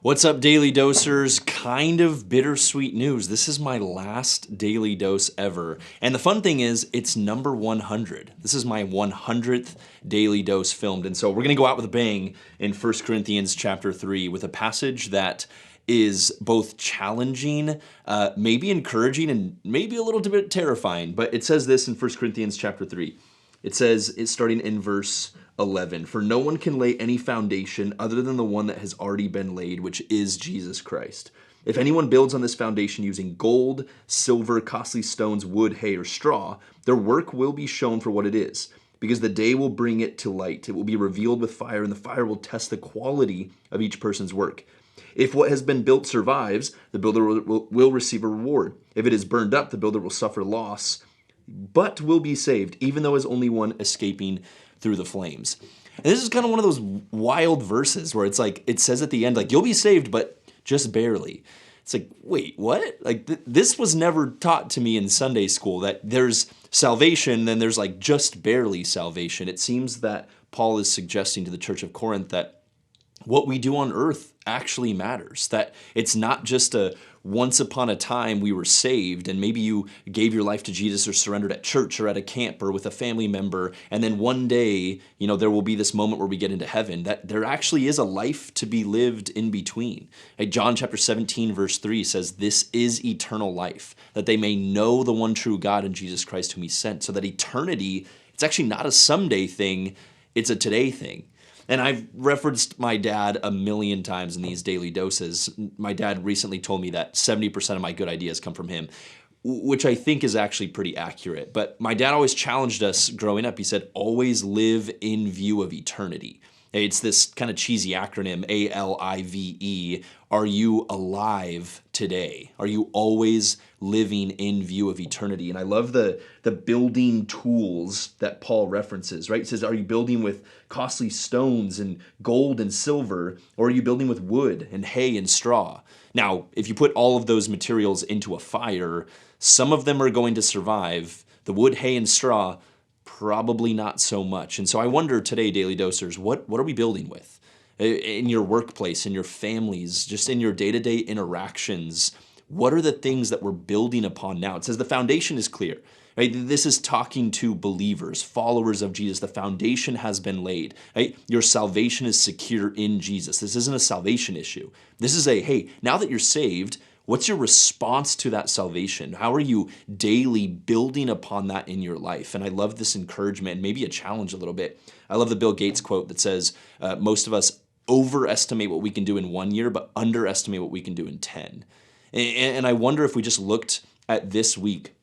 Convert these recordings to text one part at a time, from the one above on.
What's up, Daily Dosers? Kind of bittersweet news. This is my last Daily Dose ever. And the fun thing is, it's number 100. This is my 100th Daily Dose filmed. And so we're going to go out with a bang in 1 Corinthians chapter 3 with a passage that is both challenging, maybe encouraging, and maybe a little bit terrifying. But it says this in 1 Corinthians chapter 3. It says, it's starting in verse 11, for no one can lay any foundation other than the one that has already been laid, which is Jesus Christ. If anyone builds on this foundation using gold, silver, costly stones, wood, hay, or straw, their work will be shown for what it is, because the day will bring it to light. It will be revealed with fire, and the fire will test the quality of each person's work. If what has been built survives, the builder will receive a reward. If it is burned up, the builder will suffer loss, but will be saved, even though as only one escaping through the flames. And this is kind of one of those wild verses where it's like, it says at the end, like, you'll be saved, but just barely. It's like, wait, what? Like, this was never taught to me in Sunday school, that there's salvation, then there's like just barely salvation. It seems that Paul is suggesting to the church of Corinth that what we do on earth actually matters, that it's not just a once upon a time we were saved and maybe you gave your life to Jesus or surrendered at church or at a camp or with a family member, and then one day, there will be this moment where we get into heaven, that there actually is a life to be lived in between. John chapter 17 verse 3 says, this is eternal life, that they may know the one true God and Jesus Christ whom he sent. So that eternity, it's actually not a someday thing, it's a today thing. And I've referenced my dad a million times in these daily doses. My dad recently told me that 70% of my good ideas come from him, which I think is actually pretty accurate. But my dad always challenged us growing up. He said, always live in view of eternity. It's this kind of cheesy acronym, ALIVE. Are you alive today? Are you always living in view of eternity? And I love the building tools that Paul references, right? He says, are you building with costly stones and gold and silver, or are you building with wood and hay and straw? Now, if you put all of those materials into a fire, some of them are going to survive. The wood, hay, and straw, probably not so much. And so I wonder today, Daily Dosers, what are we building with? In your workplace, in your families, just in your day-to-day interactions, what are the things that we're building upon now? It says the foundation is clear. Right? This is talking to believers, followers of Jesus. The foundation has been laid. Right? Your salvation is secure in Jesus. This isn't a salvation issue. This is hey, now that you're saved, what's your response to that salvation? How are you daily building upon that in your life? And I love this encouragement, maybe a challenge a little bit. I love the Bill Gates quote that says, most of us overestimate what we can do in 1 year, but underestimate what we can do in 10. And I wonder if we just looked at this week,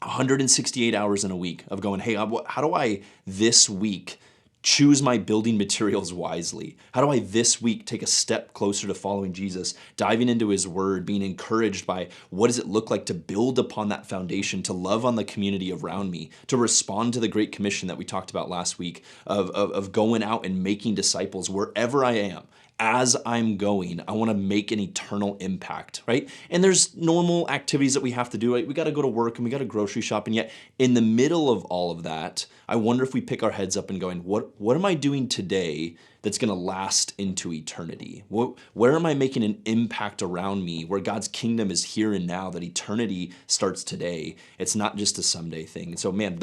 168 hours in a week of going, hey, how do I this week choose my building materials wisely? How do I this week take a step closer to following Jesus, diving into his word, being encouraged by what does it look like to build upon that foundation, to love on the community around me, to respond to the Great Commission that we talked about last week of going out and making disciples wherever I am. As I'm going, I want to make an eternal impact, right? And there's normal activities that we have to do, right? We got to go to work and we got to grocery shop. And yet in the middle of all of that, I wonder if we pick our heads up and going, what am I doing today that's going to last into eternity? Where am I making an impact around me where God's kingdom is here and now, that eternity starts today? It's not just a someday thing. And so, man,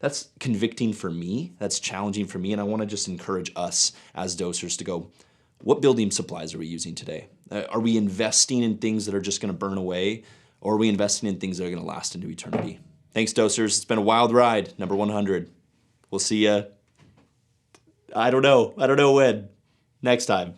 that's convicting for me. That's challenging for me. And I want to just encourage us as dosers to go, what building supplies are we using today? Are we investing in things that are just going to burn away, or are we investing in things that are going to last into eternity? Thanks, dosers. It's been a wild ride, number 100. We'll see you, I don't know when, next time.